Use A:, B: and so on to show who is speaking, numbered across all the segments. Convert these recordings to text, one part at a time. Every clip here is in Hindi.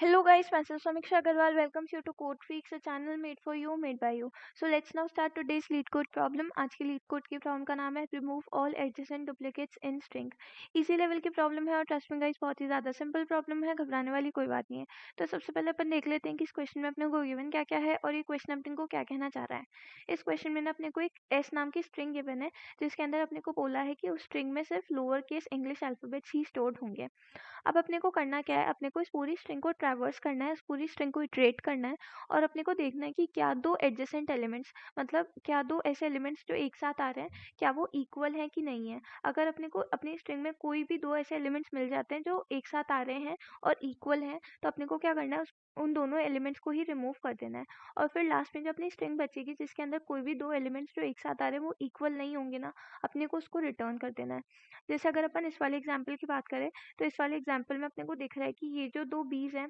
A: Hello guys, myself Samiksha Agarwal welcomes you to Code Freaks, a channel made for you, made by you. So let's now start today's lead code problem. आज की lead code की प्रॉब्लम का नाम है remove all adjacent duplicates in string. इसी लेवल की प्रॉब्लम है और ट्रस्ट मी गाइस बहुत ही ज़्यादा सिंपल प्रॉब्लम है, घबराने वाली कोई बात नहीं है. तो सबसे पहले अपन देख लेते हैं कि इस क्वेश्चन में अपने को गिवन क्या क्या है और ये क्वेश्चन अपने को क्या कहना चाह रहा है. इस क्वेश्चन में अपने को एक एस नाम की स्ट्रिंग गिवन है जिसके अंदर अपने को बोला है कि उस स्ट्रिंग में सिर्फ लोअर केस इंग्लिश अल्फाबेट्स ही स्टोर्ड होंगे. अब अपने को करना क्या है, अपने को इस पूरी स्ट्रिंग को ट्रैवर्स करना है, इस पूरी स्ट्रिंग को इटरेट करना है और अपने को देखना है कि क्या दो एडजेसेंट एलिमेंट्स, मतलब क्या दो ऐसे एलिमेंट्स जो एक साथ आ रहे हैं क्या वो इक्वल है कि नहीं है. अगर अपने को अपनी स्ट्रिंग में कोई भी दो ऐसे एलिमेंट्स मिल जाते हैं जो एक साथ आ रहे हैं और इक्वल हैं तो अपने को क्या करना है, उन दोनों एलिमेंट्स को ही रिमूव कर देना है. और फिर लास्ट में जो अपनी स्ट्रिंग बचेगी जिसके अंदर कोई भी दो एलिमेंट्स जो एक साथ आ रहे हैं वो इक्वल नहीं होंगे ना, अपने को उसको रिटर्न कर देना है. जैसे अगर अपन इस वाले एग्जाम्पल की बात करें तो इस वाले एग्जाम्पल में अपने को दिख रहा है कि ये जो दो बीज हैं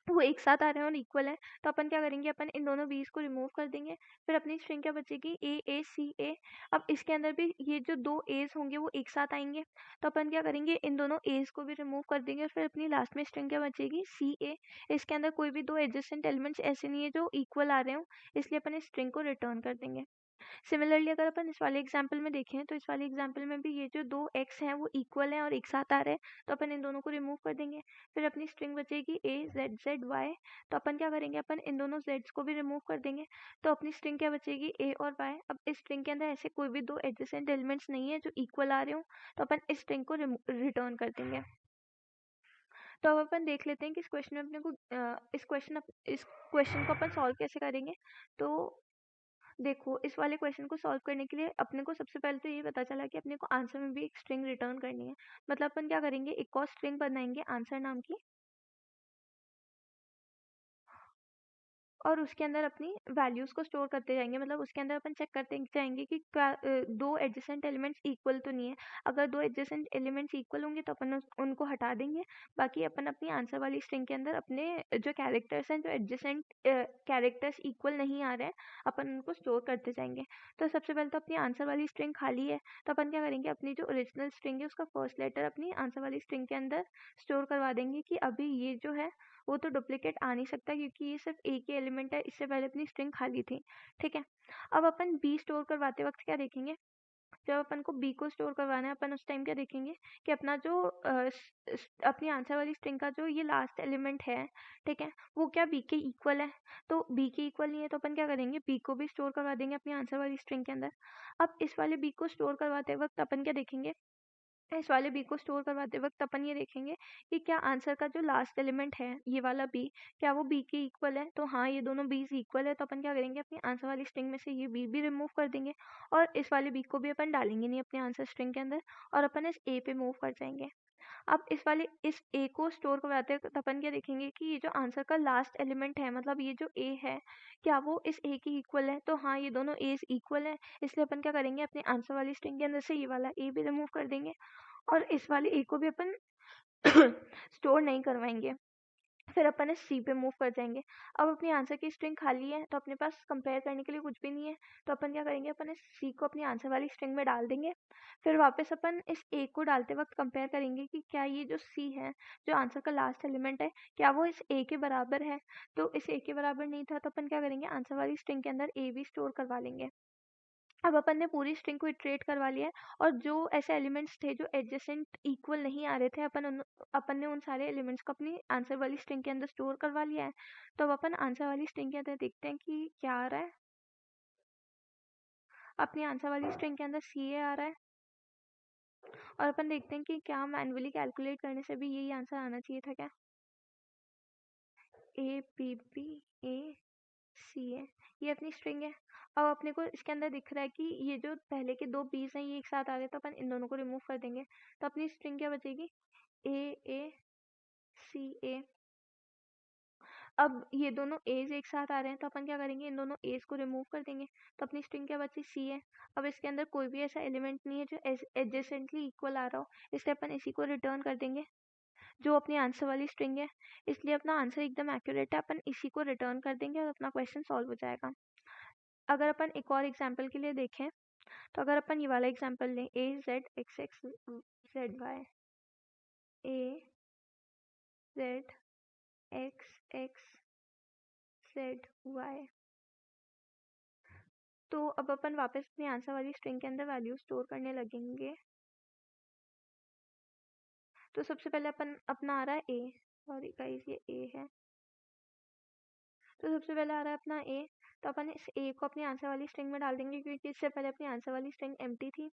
A: वो एक साथ आ रहे हैं और इक्वल है. तो अपन क्या करेंगे, अपन इन दोनों बीज को रिमूव कर देंगे. फिर अपनी स्ट्रिंग क्या बचेगी, ए. अब इसके अंदर भी ये जो दो एज होंगे वो एक साथ आएंगे तो अपन क्या करेंगे, इन दोनों एज को भी रिमूव कर देंगे और फिर अपनी लास्ट में स्ट्रिंग क्या बचेगी, सी. इसके अंदर कोई भी दो एडजेसेंट एलिमेंट्स ऐसे नहीं है जो इक्वल आ रहे हो, इसलिए अपन इस स्ट्रिंग को रिटर्न कर देंगे. सिमिलरली अगर अपन इस वाले एग्जाम्पल में देखें तो इस वाले एग्जाम्पल में भी ये जो दो एक्स हैं वो इक्वल हैं और एक साथ आ रहे हैं तो अपन इन दोनों को रिमूव कर देंगे. फिर अपनी स्ट्रिंग बचेगी A Z Z Y. तो अपन क्या करेंगे, अपन इन दोनों जेड्स को भी रिमूव कर देंगे तो अपनी स्ट्रिंग क्या बचेगी, ए और वाई. अब इस स्ट्रिंग के अंदर ऐसे कोई भी दो एडजेसेंट एलिमेंट्स नहीं है जो इक्वल आ रहे हो तो अपन इस स्ट्रिंग को रिटर्न कर देंगे. तो अब अपन देख लेते हैं कि इस क्वेश्चन में अपने को इस क्वेश्चन को अपन सॉल्व कैसे करेंगे. तो देखो, इस वाले क्वेश्चन को सॉल्व करने के लिए अपने को सबसे पहले तो ये पता चला कि अपने को आंसर में भी एक स्ट्रिंग रिटर्न करनी है. मतलब अपन क्या करेंगे, एक और स्ट्रिंग बनाएंगे आंसर नाम की और उसके अंदर अपनी वैल्यूज को स्टोर करते जाएंगे. मतलब उसके अंदर अपन चेक करते जाएंगे कि क्या दो एडजेसेंट एलिमेंट्स इक्वल तो नहीं है. अगर दो एडजेसेंट एलिमेंट्स इक्वल होंगे तो अपन उनको हटा देंगे. बाकी अपन अपनी आंसर वाली स्ट्रिंग के अंदर अपने जो कैरेक्टर्स हैं, जो एडजेसेंट कैरेक्टर्स इक्वल नहीं आ रहे हैं, अपन उनको स्टोर करते जाएंगे. तो सबसे पहले तो अपनी आंसर वाली स्ट्रिंग खाली है तो अपन क्या करेंगे, अपनी जो ओरिजिनल स्ट्रिंग है उसका फर्स्ट लेटर अपनी आंसर वाली स्ट्रिंग के अंदर स्टोर करवा देंगे कि अभी ये जो है वो तो डुप्लीकेट आ नहीं सकता क्योंकि ये सिर्फ एक ही एलिमेंट है, इससे पहले अपनी स्ट्रिंग खाली थी. ठीक है. अब अपन बी स्टोर करवाते वक्त क्या देखेंगे, जब अपन को बी को स्टोर करवाना है अपन उस टाइम क्या देखेंगे कि अपना जो अपनी आंसर वाली स्ट्रिंग का जो ये लास्ट एलिमेंट है, ठीक है, वो क्या बी के इक्वल है. तो बी के इक्वल नहीं है तो अपन क्या करेंगे, बी को भी स्टोर करवा देंगे अपनी आंसर वाली स्ट्रिंग के अंदर. अब इस वाले बी को स्टोर करवाते वक्त अपन क्या देखेंगे, इस वाले बी को स्टोर करवाते वक्त अपन ये देखेंगे कि क्या आंसर का जो लास्ट एलिमेंट है ये वाला बी, क्या वो बी के इक्वल है. तो हाँ, ये दोनों बीज इक्वल है तो अपन क्या करेंगे, अपनी आंसर वाली स्ट्रिंग में से ये बी भी रिमूव कर देंगे और इस वाले बी को भी अपन डालेंगे नहीं अपने आंसर स्ट्रिंग के अंदर और अपन इस ए पे मूव कर जाएंगे. अब इस ए को स्टोर करवाते हैं तो अपन क्या देखेंगे कि ये जो आंसर का लास्ट एलिमेंट है, मतलब ये जो ए है, क्या वो इस ए के इक्वल है. तो हाँ, ये दोनों ए इक्वल है, इसलिए अपन क्या करेंगे, अपने आंसर वाली स्ट्रिंग के अंदर से ये वाला ए भी रिमूव कर देंगे और इस वाले ए को भी अपन स्टोर नहीं करवाएंगे. फिर अपन इस सी पे मूव कर जाएंगे. अब अपनी आंसर की स्ट्रिंग खाली है तो अपने पास कंपेयर करने के लिए कुछ भी नहीं है तो अपन क्या करेंगे, अपन इस सी को अपनी आंसर वाली स्ट्रिंग में डाल देंगे. फिर वापस अपन इस ए को डालते वक्त कंपेयर करेंगे कि क्या ये जो सी है, जो आंसर का लास्ट एलिमेंट है, क्या वो इस ए के बराबर है. तो इस ए के बराबर नहीं था तो अपन क्या करेंगे, आंसर वाली स्ट्रिंग के अंदर ए भी स्टोर करवा लेंगे. अब अपन ने पूरी स्ट्रिंग को इटरेट करवा लिया है और जो ऐसे एलिमेंट्स थे जो एडजेसेंट इक्वल नहीं आ रहे थे, अपन ने उन सारे एलिमेंट्स को अपनी आंसर वाली स्ट्रिंग के अंदर स्टोर करवा लिया है. तो अब अपन आंसर वाली स्ट्रिंग के अंदर देखते हैं कि क्या आ रहा है. अपनी आंसर वाली स्ट्रिंग के अंदर सी ए आ रहा है और अपन देखते हैं कि क्या मैन्युअली कैलकुलेट करने से भी यही आंसर आना चाहिए था क्या. A B B A C A, ये अपनी स्ट्रिंग है. अब अपने को इसके अंदर दिख रहा है कि ये जो पहले के दो बीज हैं ये एक साथ आ गए तो अपन इन दोनों को रिमूव कर देंगे तो अपनी स्ट्रिंग क्या बचेगी, A A C A. अब ये दोनों एज एक साथ आ रहे हैं तो अपन क्या करेंगे, इन दोनों एज को रिमूव कर देंगे तो अपनी स्ट्रिंग क्या बची, सी है. अब इसके अंदर कोई भी ऐसा एलिमेंट नहीं है जो एडजेसेंटली इक्वल आ रहा हो, इसलिए अपन इसी को रिटर्न कर देंगे जो अपनी आंसर वाली स्ट्रिंग है. इसलिए अपना आंसर एकदम एक्यूरेट है, अपन इसी को रिटर्न कर देंगे और अपना क्वेश्चन सॉल्व हो जाएगा. अगर अपन एक और एग्जांपल के लिए देखें तो अगर अपन ये वाला एग्जांपल लें, A Z X X Z Y A Z X X Z Y. तो अब अपन वापस अपनी आंसर वाली स्ट्रिंग के अंदर वैल्यू स्टोर करने लगेंगे। तो सबसे पहले अपन अपना आ रहा है ए, सॉरी गाइस ये ए है। तो सबसे पहले आ रहा है अपना ए, तो अपन इस ए को अपनी आंसर वाली स्ट्रिंग में डाल देंगे क्योंकि इससे पहले अपनी आंसर वाली स्ट्रिंग एम्प्टी थी।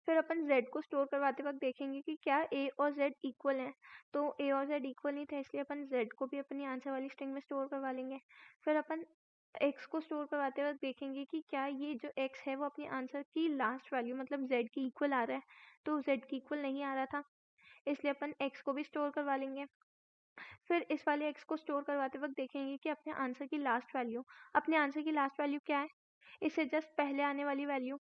A: फिर अपन z को स्टोर करवाते वक्त देखेंगे कि क्या a और z इक्वल हैं। तो a और z इक्वल नहीं थे, इसलिए अपन z को भी अपनी आंसर वाली स्ट्रिंग में स्टोर करवा लेंगे। फिर अपन x को स्टोर करवाते वक्त देखेंगे कि क्या ये जो x है वो अपनी आंसर की लास्ट वैल्यू मतलब z की इक्वल आ रहा है। तो z की इक्वल नहीं आ रहा था, इसलिए अपन x को भी स्टोर करवा लेंगे। फिर इस वाले x को स्टोर करवाते वक्त देखेंगे कि अपने आंसर की लास्ट वैल्यू, अपने आंसर की लास्ट वैल्यू क्या है, इससे जस्ट पहले आने वाली वैल्यू,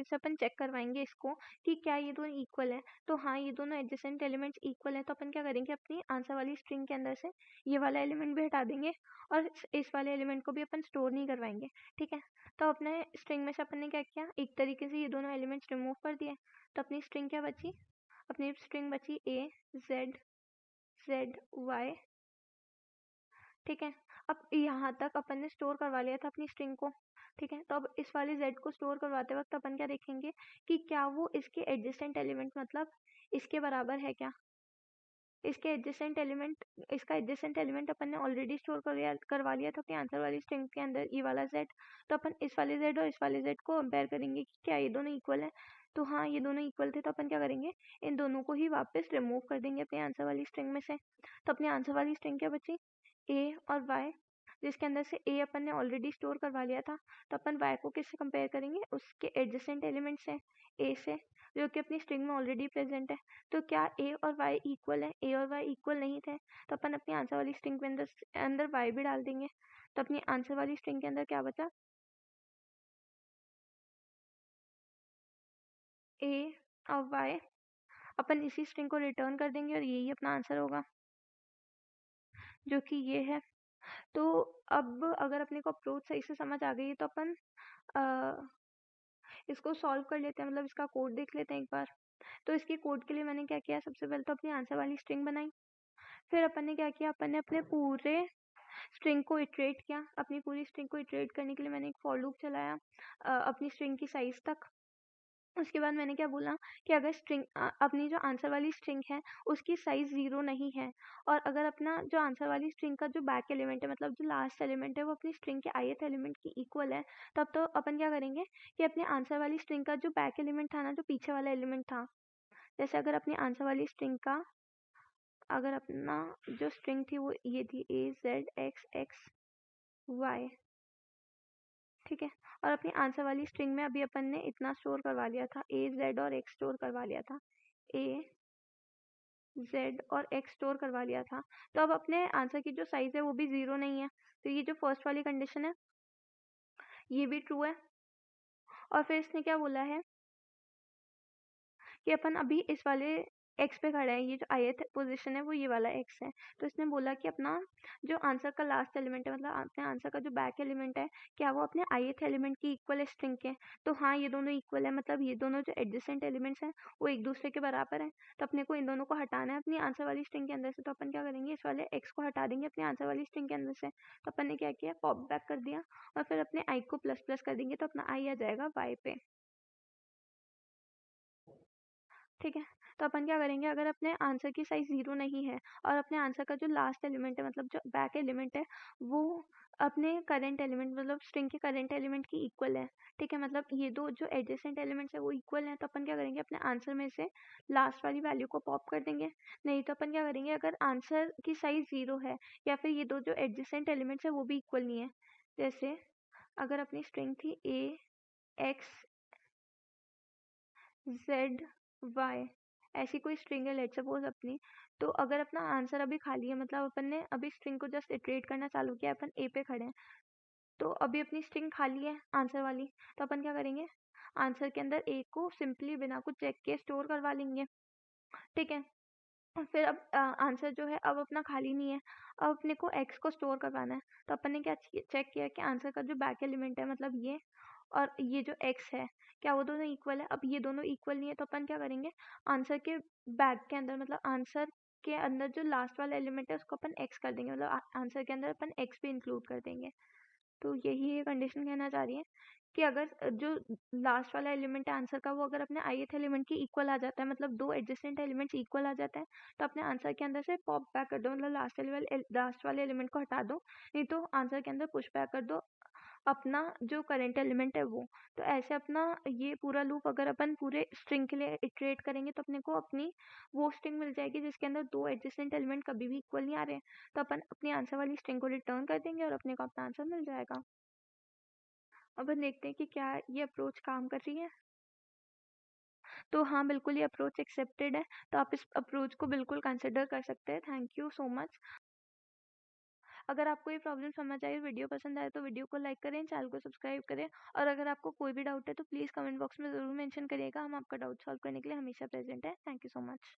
A: से अपन चेक करवाएंगे इसको कि क्या ये दोनों इक्वल है। तो हाँ ये दोनों एडजेसेंट एलिमेंट्स इक्वल है, तो अपन क्या करेंगे अपनी आंसर वाली स्ट्रिंग के अंदर से ये वाला एलिमेंट भी हटा देंगे और इस वाले एलिमेंट को भी अपन स्टोर नहीं करवाएंगे। ठीक है, तो अपने स्ट्रिंग में से अपन ने क्या किया, एक तरीके से ये दोनों एलिमेंट्स रिमूव कर दिए। तो अपनी स्ट्रिंग क्या बची, अपनी स्ट्रिंग बची ए जेड जेड वाई। ठीक है, अब यहाँ तक अपन ने स्टोर करवा लिया था अपनी स्ट्रिंग को। ठीक है, तो अब इस वाले z को स्टोर करवाते वक्त अपन क्या देखेंगे कि क्या वो इसके एडजेसेंट एलिमेंट मतलब इसके बराबर है क्या। इसके एडजेसेंट एलिमेंट, इसका एडजेसेंट एलिमेंट अपन ने ऑलरेडी स्टोर करवा लिया था अपनी आंसर वाली स्ट्रिंग के अंदर, ये वाला z। तो अपन इस वाले z और इस वाले z को कंपेयर करेंगे कि क्या ये दोनों इक्वल है। तो हाँ ये दोनों इक्वल थे, तो अपन क्या करेंगे, इन दोनों को ही वापस रिमूव कर देंगे अपने आंसर वाली स्ट्रिंग में से। तो अपनी आंसर वाली स्ट्रिंग क्या बची, ए और वाई, जिसके अंदर से ए अपन ने ऑलरेडी स्टोर करवा लिया था। तो अपन वाई को किससे कंपेयर करेंगे, उसके एडजेसेंट एलिमेंट से, ए से, जो कि अपनी स्ट्रिंग में ऑलरेडी प्रेजेंट है। तो क्या ए और वाई इक्वल है, ए और वाई इक्वल नहीं थे, तो अपन अपनी आंसर वाली स्ट्रिंग के अंदर वाई भी डाल देंगे। तो अपनी आंसर वाली स्ट्रिंग के अंदर क्या बचा, ए और वाई। अपन इसी स्ट्रिंग को रिटर्न कर देंगे और यही अपना आंसर होगा, जो कि ये है। तो अब अगर अपने को अप्रोच सही से समझ आ गई है तो अपन इसको सॉल्व कर लेते हैं, मतलब इसका कोड देख लेते हैं एक बार। तो इसके कोड के लिए मैंने क्या किया, सबसे पहले तो अपनी आंसर वाली स्ट्रिंग बनाई। फिर अपन ने क्या किया, अपन ने अपने पूरे स्ट्रिंग को इटरेट किया। अपनी पूरी स्ट्रिंग को इटरेट करने के लिए मैंने एक फॉर लूप चलाया अपनी स्ट्रिंग की साइज तक। उसके बाद मैंने क्या बोला कि अगर स्ट्रिंग अपनी जो आंसर वाली स्ट्रिंग है उसकी साइज 0 नहीं है, और अगर अपना जो आंसर वाली स्ट्रिंग का जो बैक एलिमेंट है मतलब जो लास्ट एलिमेंट है वो अपनी स्ट्रिंग के ith एलिमेंट की इक्वल है, तब तो अपन क्या करेंगे कि अपने आंसर वाली स्ट्रिंग का जो बैक एलिमेंट था ना, जो पीछे वाला एलिमेंट था, जैसे अगर अपनी आंसर वाली स्ट्रिंग का, अगर अपना जो स्ट्रिंग थी वो ये थी ए जेड एक्स एक्स वाई। ठीक है, और अपनी आंसर वाली स्ट्रिंग में अभी अपन ने इतना स्टोर करवा लिया था, ए जेड और एक्स स्टोर करवा लिया था, ए जेड और एक्स स्टोर करवा लिया था। तो अब अपने आंसर की जो साइज है वो भी 0 नहीं है, तो ये जो फर्स्ट वाली कंडीशन है ये भी ट्रू है। और फिर इसने क्या बोला है कि अपन अभी इस वाले x पे खड़े हैं, ये जो ith पोजीशन है वो ये वाला x है। तो इसने बोला कि अपना जो आंसर का लास्ट एलिमेंट है मतलब अपने आंसर का जो बैक एलिमेंट है, क्या वो अपने ith एलिमेंट की इक्वल है स्ट्रिंग के। तो हाँ ये दोनों इक्वल है, मतलब ये दोनों जो एडजेसेंट एलिमेंट्स हैं वो एक दूसरे के बराबर है। तो अपने को इन दोनों को हटाना है अपनी आंसर वाली स्ट्रिंग के अंदर से। तो अपन क्या करेंगे, इस वाले x को हटा देंगे अपनी आंसर वाली स्ट्रिंग के अंदर से। तो अपन ने क्या किया, पॉप बैक कर दिया और फिर अपने i को प्लस प्लस कर देंगे, तो अपना i आ जाएगा y पे। ठीक है, तो अपन क्या करेंगे, अगर अपने आंसर की साइज 0 नहीं है और अपने आंसर का जो लास्ट एलिमेंट है मतलब जो बैक एलिमेंट है वो अपने करंट एलिमेंट मतलब स्ट्रिंग के करंट एलिमेंट की इक्वल है। ठीक है, मतलब ये दो जो एडजेसेंट एलिमेंट्स है वो इक्वल हैं, तो अपन क्या करेंगे, अपने आंसर में से लास्ट वाली वैल्यू को पॉप कर देंगे। नहीं तो अपन क्या करेंगे, अगर आंसर की साइज 0 है या फिर ये दो जो एडजेसेंट एलिमेंट्स है वो भी इक्वल नहीं है, जैसे अगर अपनी स्ट्रिंग थी ए एक्स जेड वाई, ऐसी कोई स्ट्रिंग है लेट्स सपोज अपनी। तो अगर अपना आंसर अभी खाली है मतलब अपन ने अभी स्ट्रिंग को जस्ट इटरेट करना चालू किया, अपन ए पे खड़े हैं, तो अभी अपनी स्ट्रिंग खाली है आंसर वाली। तो अपन क्या करेंगे, आंसर के अंदर ए को सिंपली बिना कुछ चेक के स्टोर करवा लेंगे। ठीक है, और फिर अब आंसर जो है अब अपना खाली नहीं है, अब अपने को एक्स को स्टोर करवाना है। तो अपन ने क्या चेक किया कि आंसर का जो बैक एलिमेंट है मतलब ये और ये जो एक्स है क्या वो दोनों इक्वल है। अब ये दोनों इक्वल नहीं है, तो अपन क्या करेंगे, आंसर के बैक के अंदर मतलब आंसर के अंदर जो लास्ट वाला एलिमेंट है उसको अपन एक्स कर देंगे, मतलब आंसर के अंदर अपन एक्स भी इंक्लूड कर देंगे। तो यही ये कंडीशन कहना चाह रही है कि अगर जो लास्ट वाला एलिमेंट है आंसर का वो अगर अपने ith एलिमेंट के इक्वल आ जाता है, मतलब दो एडजेसेंट एलिमेंट्स इक्वल आ जाते हैं, तो अपने आंसर के अंदर से पॉप बैक कर दो, मतलब लास्ट वाले एलिमेंट को हटा दो, नहीं तो आंसर के अंदर पुश बैक कर दो अपना जो करंट एलिमेंट है वो। तो ऐसे अपना ये पूरा लूप अगर अपन पूरे स्ट्रिंग के लिए इटरेट करेंगे तो अपने को अपनी वो स्ट्रिंग मिल जाएगी जिसके अंदर दो एडजेसेंट एलिमेंट कभी भी इक्वल नहीं आ रहे हैं। तो अपन अपनी आंसर वाली स्ट्रिंग को रिटर्न कर देंगे और अपने को अपना आंसर मिल जाएगा। अपन देखते हैं कि क्या ये अप्रोच काम कर रही है। तो हाँ, बिल्कुल ये अप्रोच एक्सेप्टेड है, तो आप इस अप्रोच को बिल्कुल कंसिडर कर सकते हैं। Thank you so much. अगर आपको ये प्रॉब्लम समझ आई, वीडियो पसंद आए तो वीडियो को लाइक करें, चैनल को सब्सक्राइब करें, और अगर आपको कोई भी डाउट है तो प्लीज़ कमेंट बॉक्स में ज़रूर मेंशन करिएगा। हम आपका डाउट सॉल्व करने के लिए हमेशा प्रेजेंट है। Thank you so much.